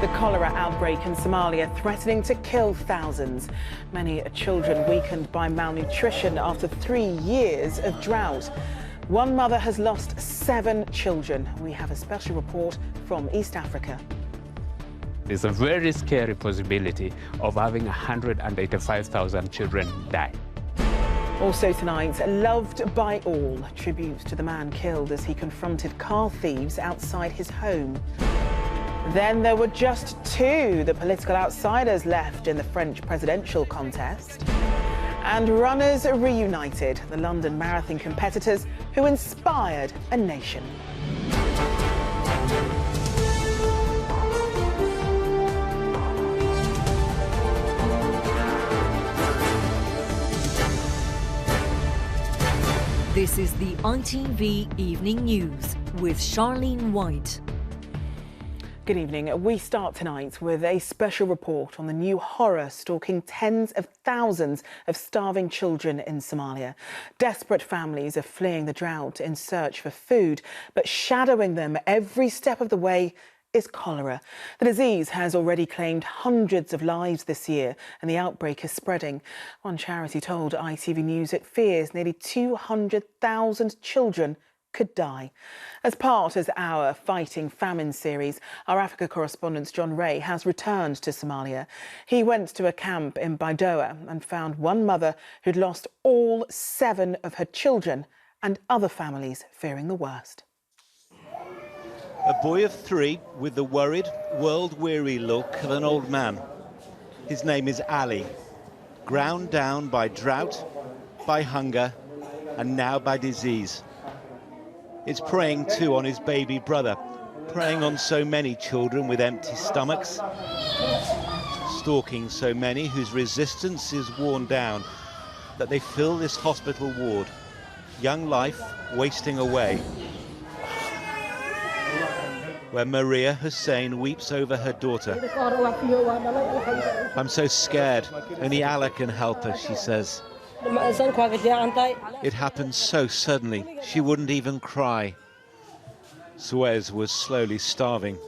The cholera outbreak in Somalia threatening to kill thousands. Many children weakened by malnutrition after 3 years of drought. One mother has lost 7 children. We have a special report from East Africa. There's a very scary possibility of having 185,000 children die. Also tonight, loved by all, tribute to the man killed as he confronted car thieves outside his home. Then there were just 2 the political outsiders left in the French presidential contest. And runners reunited, the London Marathon competitors who inspired a nation. This is the ITV Evening News with Charlene White. Good evening. We start tonight with a special report on the new horror stalking tens of thousands of starving children in Somalia. Desperate families are fleeing the drought in search for food, but shadowing them every step of the way is cholera. The disease has already claimed hundreds of lives this year, and the outbreak is spreading. One charity told ITV News it fears nearly 200,000 children could die. As part of our Fighting Famine series, our Africa correspondent John Ray has returned to Somalia. He went to a camp in Baidoa and found one mother who'd lost all 7 of her children and other families fearing the worst. A boy of 3 with the worried, world-weary look of an old man. His name is Ali, ground down by drought, by hunger, and now by disease. It's preying too on his baby brother, preying on so many children with empty stomachs, stalking so many whose resistance is worn down that they fill this hospital ward, young life wasting away. Where Maria Hussein weeps over her daughter. I'm so scared, only Allah can help her, she says. It happened so suddenly, she wouldn't even cry. Suez was slowly starving.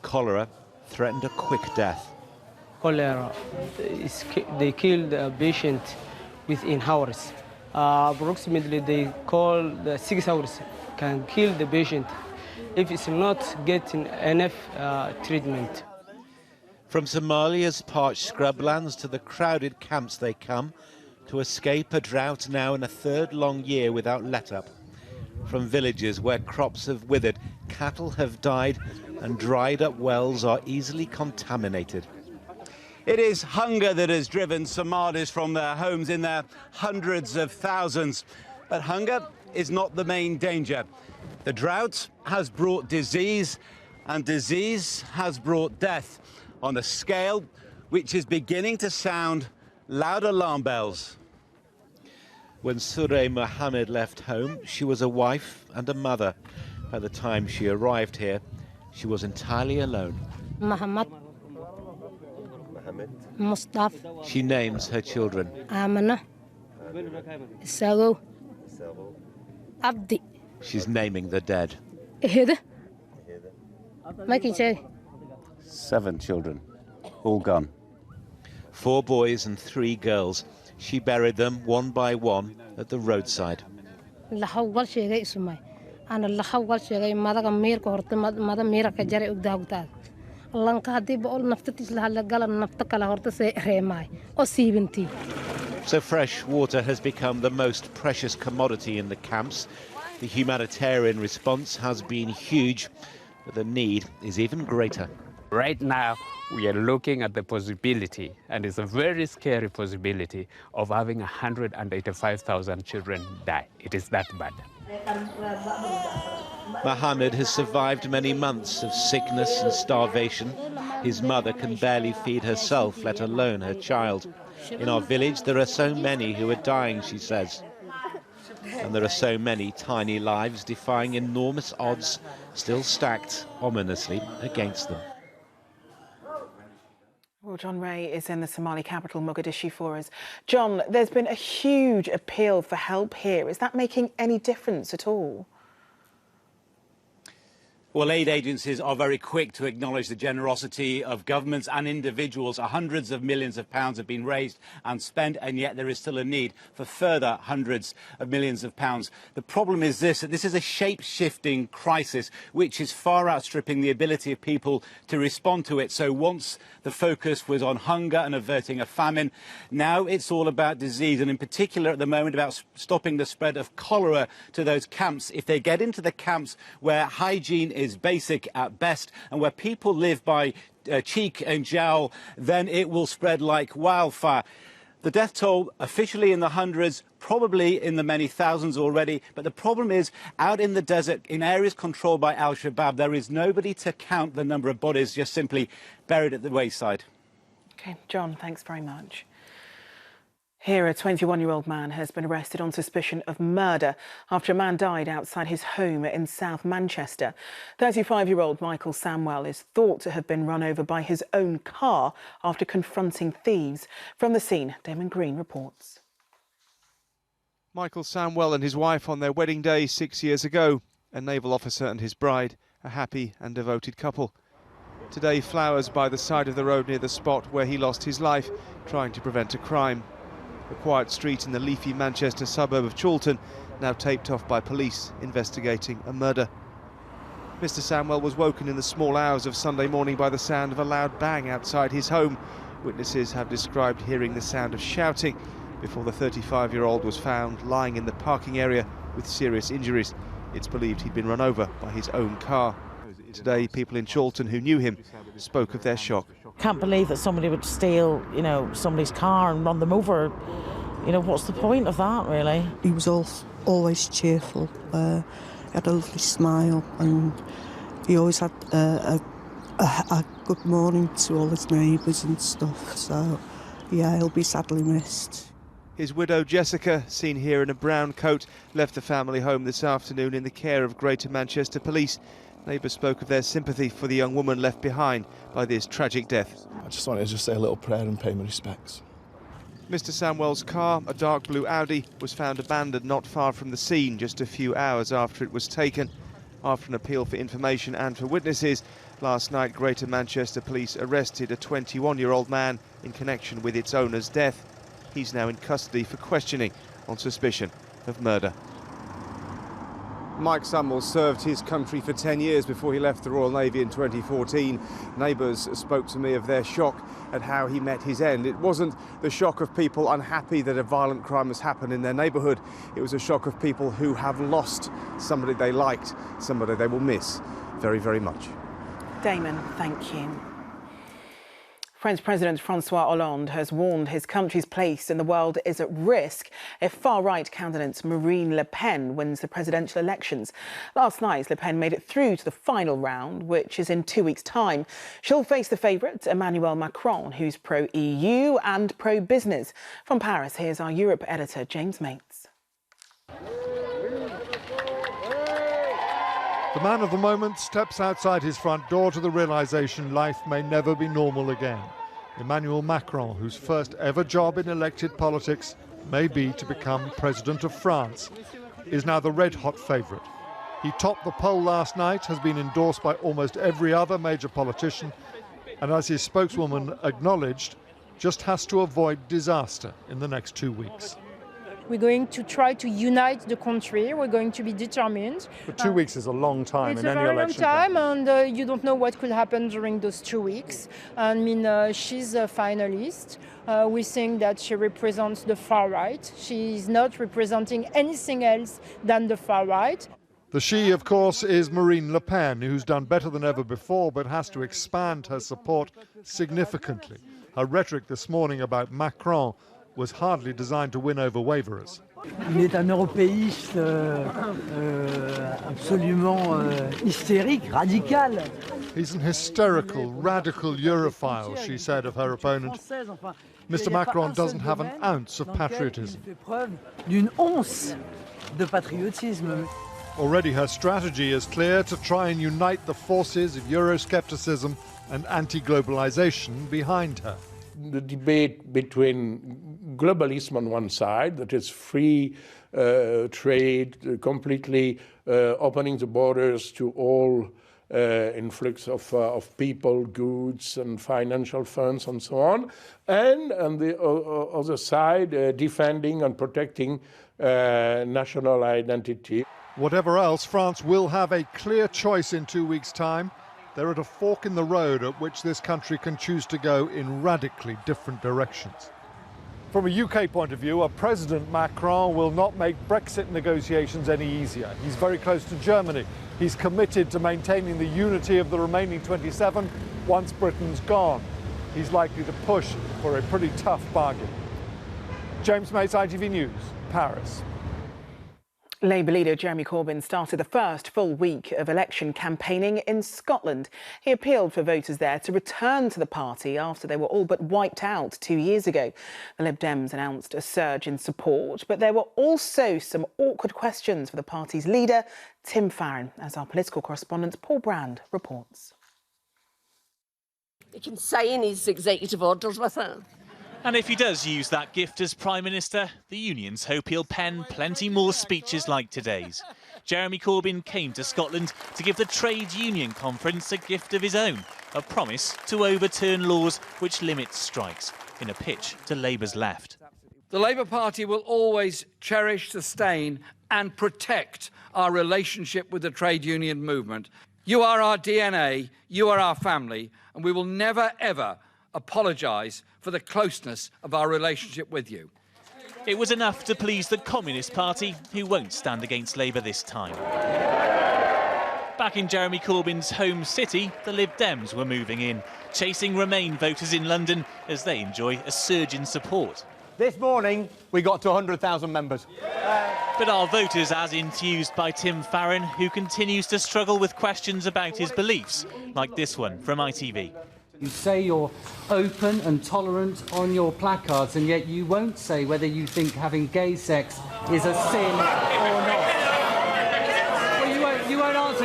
Cholera threatened a quick death. Cholera, they killed a patient within hours. Approximately they call 6 hours can kill the patient if it's not getting enough treatment. From Somalia's parched scrublands to the crowded camps they come, to escape a drought now in a 3rd long year without let-up. From villages where crops have withered, cattle have died, and dried-up wells are easily contaminated. It is hunger that has driven Somalis from their homes in their hundreds of thousands. But hunger is not the main danger. The drought has brought disease, and disease has brought death on a scale which is beginning to sound loud alarm bells. When Sureh Mohammed left home, she was a wife and a mother. By the time she arrived here, she was entirely alone. Mohammed. Mustafa. She names her children. Amana. Isago. Abdi. She's naming the dead. Ihida. Making say. 7 children, all gone. 4 boys and 3 girls. She buried them one by one at the roadside. Lahawal sheegay isumay. Ana lahawal sheegay madaga meerka horta mada meerka jare ugdaagtaad. Lanka hadii bool naftatis la galan nafta kala horta see reemay oo siibintii. So fresh water has become the most precious commodity in the camps. The humanitarian response has been huge, but the need is even greater. Right now, we are looking at the possibility, and it's a very scary possibility, of having 185,000 children die. It is that bad. Mohammed has survived many months of sickness and starvation. His mother can barely feed herself, let alone her child. In our village, there are so many who are dying, she says. And there are so many tiny lives defying enormous odds, still stacked ominously against them. Well, John Ray is in the Somali capital, Mogadishu, for us. John, there's been a huge appeal for help here. Is that making any difference at all? Well, aid agencies are very quick to acknowledge the generosity of governments and individuals. Hundreds of millions of pounds have been raised and spent, and yet there is still a need for further hundreds of millions of pounds. The problem is that this is a shape-shifting crisis which is far outstripping the ability of people to respond to it. So once the focus was on hunger and averting a famine, now it's all about disease, and in particular at the moment about stopping the spread of cholera to those camps. If they get into the camps where hygiene is basic at best and where people live by cheek and jowl, then it will spread like wildfire. The death toll officially in the hundreds, probably in the many thousands already. But the problem is, out in the desert, in areas controlled by Al-Shabaab, there is nobody to count the number of bodies just simply buried at the wayside. OK, John, thanks very much. Here, a 21-year-old man has been arrested on suspicion of murder after a man died outside his home in South Manchester. 35-year-old Michael Samwell is thought to have been run over by his own car after confronting thieves. From the scene, Damon Green reports. Michael Samwell and his wife on their wedding day 6 years ago. A naval officer and his bride, a happy and devoted couple. Today, flowers by the side of the road near the spot where he lost his life, trying to prevent a crime. A quiet street in the leafy Manchester suburb of Chorlton, now taped off by police investigating a murder. Mr. Samwell was woken in the small hours of Sunday morning by the sound of a loud bang outside his home. Witnesses have described hearing the sound of shouting before the 35-year-old was found lying in the parking area with serious injuries. It's believed he'd been run over by his own car. Today, people in Chorlton who knew him spoke of their shock. Can't believe that somebody would steal, somebody's car and run them over. What's the point of that, really? He was always cheerful. He had a lovely smile, and he always had a good morning to all his neighbours and stuff. So, yeah, he'll be sadly missed. His widow, Jessica, seen here in a brown coat, left the family home this afternoon in the care of Greater Manchester Police. Neighbours spoke of their sympathy for the young woman left behind by this tragic death. I just wanted to say a little prayer and pay my respects. Mr. Samwell's car, a dark blue Audi, was found abandoned not far from the scene just a few hours after it was taken. After an appeal for information and for witnesses, last night Greater Manchester Police arrested a 21-year-old man in connection with its owner's death. He's now in custody for questioning on suspicion of murder. Mike Samwell served his country for 10 years before he left the Royal Navy in 2014. Neighbours spoke to me of their shock at how he met his end. It wasn't the shock of people unhappy that a violent crime has happened in their neighbourhood. It was a shock of people who have lost somebody they liked, somebody they will miss very, very much. Damon, thank you. French President Francois Hollande has warned his country's place in the world is at risk if far-right candidate Marine Le Pen wins the presidential elections. Last night, Le Pen made it through to the final round, which is in 2 weeks' time. She'll face the favourite, Emmanuel Macron, who's pro-EU and pro-business. From Paris, here's our Europe editor, James Mates. The man of the moment steps outside his front door to the realisation life may never be normal again. Emmanuel Macron, whose first ever job in elected politics may be to become President of France, is now the red-hot favourite. He topped the poll last night, has been endorsed by almost every other major politician, and as his spokeswoman acknowledged, just has to avoid disaster in the next 2 weeks. We're going to try to unite the country. We're going to be determined. But 2 weeks is a long time in any election. It's a very long time, and you don't know what could happen during those 2 weeks. I mean, she's a finalist. We think that she represents the far right. She is not representing anything else than the far right. The she, of course, is Marine Le Pen, who's done better than ever before, but has to expand her support significantly. Her rhetoric this morning about Macron was hardly designed to win over waverers. Il est un européiste absolument hystérique, radical. He's an hysterical, radical Europhile, she said of her opponent. Mr. Macron doesn't have an ounce of patriotism. D'une once de patriotisme. Already her strategy is clear: to try and unite the forces of Euroscepticism and anti-globalization behind her. The debate between globalism on one side, that is free trade, completely opening the borders to all influx of people, goods and financial funds and so on. And on the other side, defending and protecting national identity. Whatever else, France will have a clear choice in 2 weeks' time. They're at a fork in the road at which this country can choose to go in radically different directions. From a UK point of view, President Macron will not make Brexit negotiations any easier. He's very close to Germany. He's committed to maintaining the unity of the remaining 27 once Britain's gone. He's likely to push for a pretty tough bargain. James Mates, ITV News, Paris. Labour leader Jeremy Corbyn started the first full week of election campaigning in Scotland. He appealed for voters there to return to the party after they were all but wiped out 2 years ago. The Lib Dems announced a surge in support, but there were also some awkward questions for the party's leader, Tim Farron, as our political correspondent Paul Brand reports. He can sign his executive orders with it. And if he does use that gift as Prime Minister, the unions hope he'll pen plenty more speeches like today's. Jeremy Corbyn came to Scotland to give the Trade Union Conference a gift of his own, a promise to overturn laws which limit strikes, in a pitch to Labour's left. The Labour Party will always cherish, sustain and protect our relationship with the trade union movement. You are our DNA, you are our family, and we will never, ever apologise for the closeness of our relationship with you. It was enough to please the Communist Party, who won't stand against Labour this time. Back in Jeremy Corbyn's home city, the Lib Dems were moving in, chasing Remain voters in London as they enjoy a surge in support. This morning, we got to 100,000 members. But are voters as enthused by Tim Farron, who continues to struggle with questions about his beliefs, like this one from ITV? You say you're open and tolerant on your placards, and yet you won't say whether you think having gay sex is a sin or not. Well, you won't answer.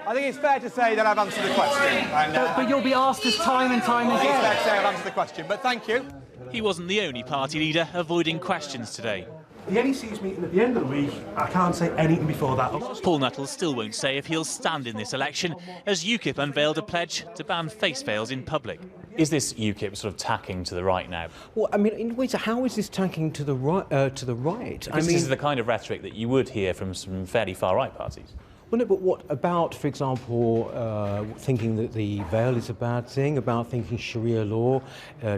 I think it's fair to say that I've answered the question. But you'll be asked this time and time again. I think it's fair to say I've answered the question, but thank you. He wasn't the only party leader avoiding questions today. The NEC's meeting at the end of the week. I can't say anything before that. Paul Nuttall still won't say if he'll stand in this election, as UKIP unveiled a pledge to ban face veils in public. Is this UKIP sort of tacking to the right now? Well, I mean, in ways, how is this tacking to the right? Because this is the kind of rhetoric that you would hear from some fairly far-right parties. Well, no, but what about, for example, thinking that the veil is a bad thing, about thinking Sharia law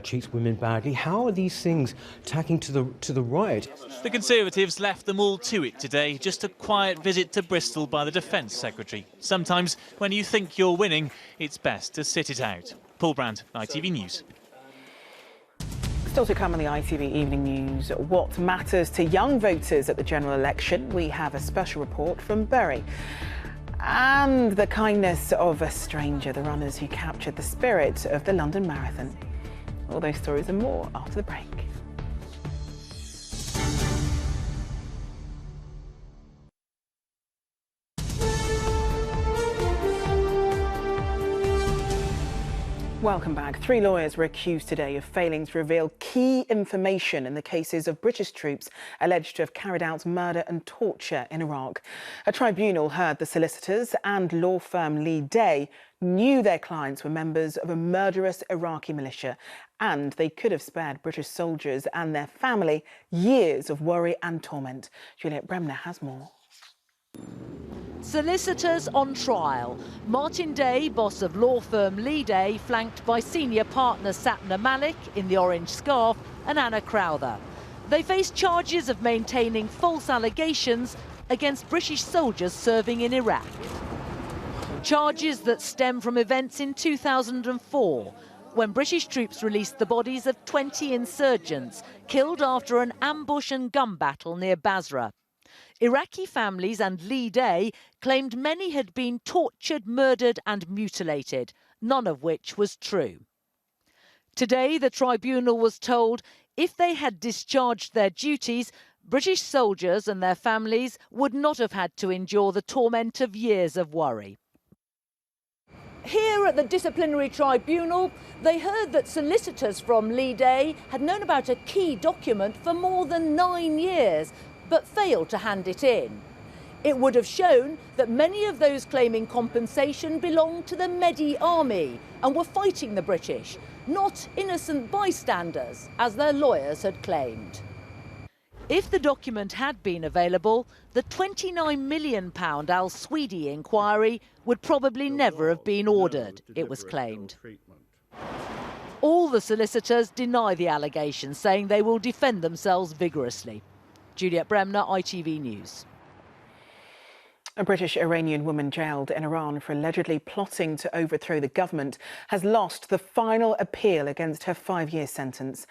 treats women badly? How are these things tacking to the right? The Conservatives left them all to it today, just a quiet visit to Bristol by the Defence Secretary. Sometimes, when you think you're winning, it's best to sit it out. Paul Brand, ITV News. Still to come on the ITV Evening News, what matters to young voters at the general election? We have a special report from Bury. And the kindness of a stranger, the runners who captured the spirit of the London Marathon. All those stories and more after the break. Welcome back. 3 lawyers were accused today of failing to reveal key information in the cases of British troops alleged to have carried out murder and torture in Iraq. A tribunal heard the solicitors and law firm Lee Day knew their clients were members of a murderous Iraqi militia, and they could have spared British soldiers and their family years of worry and torment. Juliet Bremner has more. Solicitors on trial. Martin Day, boss of law firm Lee Day, flanked by senior partner Sapna Malik in the orange scarf and Anna Crowther. They face charges of maintaining false allegations against British soldiers serving in Iraq. Charges that stem from events in 2004, when British troops released the bodies of 20 insurgents killed after an ambush and gun battle near Basra. Iraqi families and Lee Day claimed many had been tortured, murdered and mutilated, none of which was true. Today, the tribunal was told if they had discharged their duties, British soldiers and their families would not have had to endure the torment of years of worry. Here at the disciplinary tribunal, they heard that solicitors from Lee Day had known about a key document for more than 9 years, but failed to hand it in. It would have shown that many of those claiming compensation belonged to the Medi army and were fighting the British, not innocent bystanders, as their lawyers had claimed. If the document had been available, the £29 million Al-Swedi inquiry would probably never have been ordered, it was claimed. All the solicitors deny the allegations, saying they will defend themselves vigorously. Juliet Bremner, ITV News. A British-Iranian woman jailed in Iran for allegedly plotting to overthrow the government has lost the final appeal against her 5-year sentence.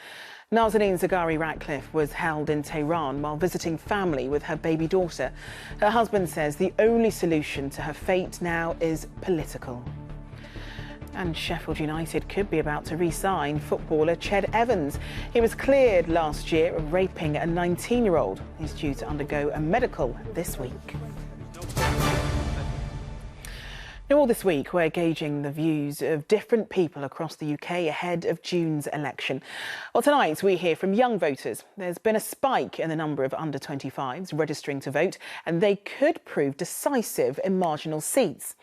Nazanin Zaghari-Ratcliffe was held in Tehran while visiting family with her baby daughter. Her husband says the only solution to her fate now is political. And Sheffield United could be about to re-sign footballer Ched Evans. He was cleared last year of raping a 19-year-old. He's due to undergo a medical this week. Now, all this week, we're gauging the views of different people across the UK ahead of June's election. Well, tonight we hear from young voters. There's been a spike in the number of under-25s registering to vote, and they could prove decisive in marginal seats.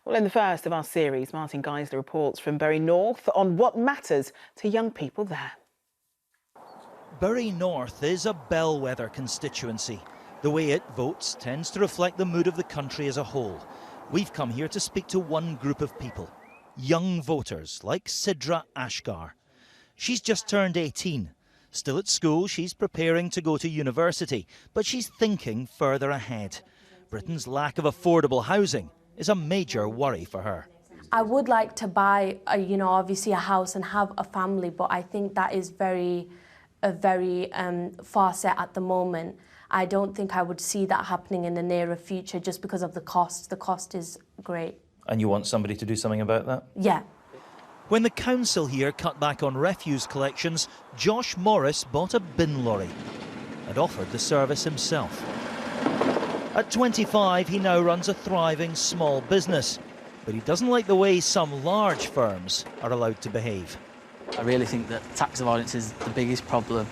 Well, in the first of our series, Martin Geisler reports from Bury North on what matters to young people there. Bury North is a bellwether constituency. The way it votes tends to reflect the mood of the country as a whole. We've come here to speak to one group of people, young voters like Sidra Ashgar. She's just turned 18. Still at school, she's preparing to go to university, but she's thinking further ahead. Britain's lack of affordable housing is a major worry for her. I would like to buy, obviously a house and have a family, but I think that is very far set at the moment. I don't think I would see that happening in the nearer future just because of the cost. The cost is great. And you want somebody to do something about that? Yeah. When the council here cut back on refuse collections, Josh Morris bought a bin lorry and offered the service himself. At 25, he now runs a thriving small business, but he doesn't like the way some large firms are allowed to behave. I really think that tax avoidance is the biggest problem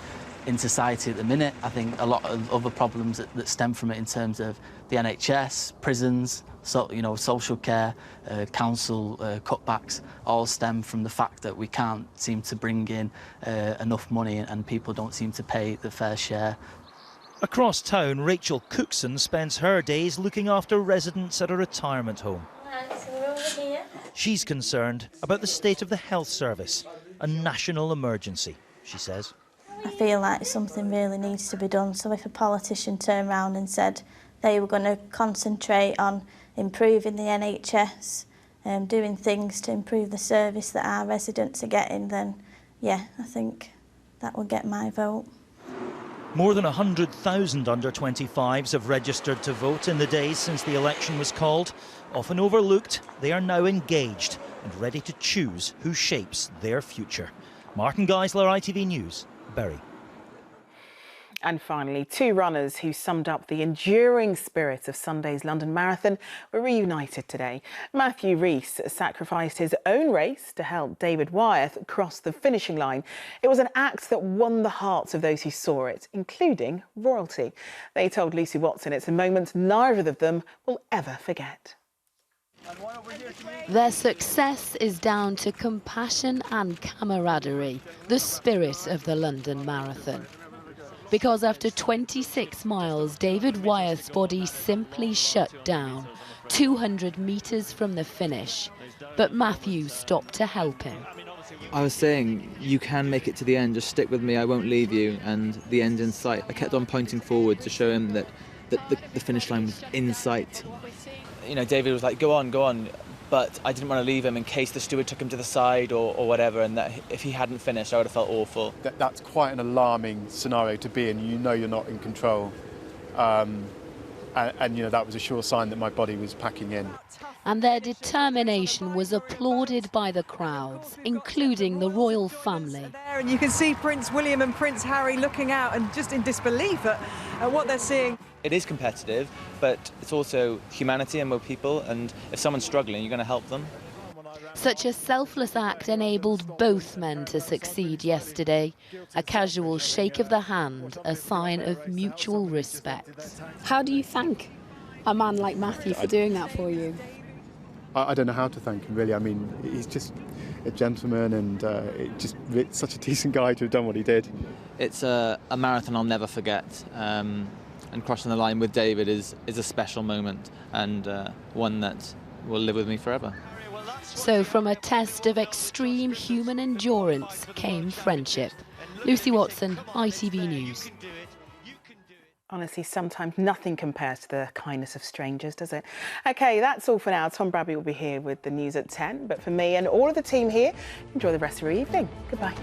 in society at the minute. I think a lot of other problems that stem from it in terms of the NHS, prisons, social care, council cutbacks, all stem from the fact that we can't seem to bring in enough money and people don't seem to pay the fair share. Across town, Rachel Cookson spends her days looking after residents at a retirement home. She's concerned about the state of the health service, a national emergency, she says. I feel like something really needs to be done, so if a politician turned around and said they were going to concentrate on improving the NHS, doing things to improve the service that our residents are getting, then yeah, I think that would get my vote. More than 100,000 under-25s have registered to vote in the days since the election was called. Often overlooked, they are now engaged and ready to choose who shapes their future. Martin Geisler, ITV News, Bury. And finally, 2 runners who summed up the enduring spirit of Sunday's London Marathon were reunited today. Matthew Rees sacrificed his own race to help David Wyeth cross the finishing line. It was an act that won the hearts of those who saw it, including royalty. They told Lucy Watson it's a moment neither of them will ever forget. Their success is down to compassion and camaraderie, the spirit of the London Marathon. Because after 26 miles, David Wyeth's body simply shut down, 200 metres from the finish. But Matthew stopped to help him. I was saying, you can make it to the end, just stick with me, I won't leave you, and the end's in sight. I kept on pointing forward to show him that the finish line was in sight. David was like, go on, but I didn't want to leave him in case the steward took him to the side or whatever, and that if he hadn't finished, I would have felt awful. That's quite an alarming scenario to be in. You're not in control. And that was a sure sign that my body was packing in. And their determination was applauded by the crowds, including the royal family. And you can see Prince William and Prince Harry looking out and just in disbelief at what they're seeing. It is competitive, but it's also humanity and we're people, and if someone's struggling, you're going to help them. Such a selfless act enabled both men to succeed yesterday. A casual shake of the hand, a sign of mutual respect. How do you thank a man like Matthew for doing that for you? I don't know how to thank him, really. I mean, he's just a gentleman and such a decent guy to have done what he did. It's a marathon I'll never forget, and crossing the line with David is a special moment and one that will live with me forever. So from a test of extreme human endurance came friendship. Lucy Watson, ITV News. Honestly, sometimes nothing compares to the kindness of strangers, does it? OK, that's all for now. Tom Bradby will be here with the news at 10. But for me and all of the team here, enjoy the rest of your evening. Goodbye.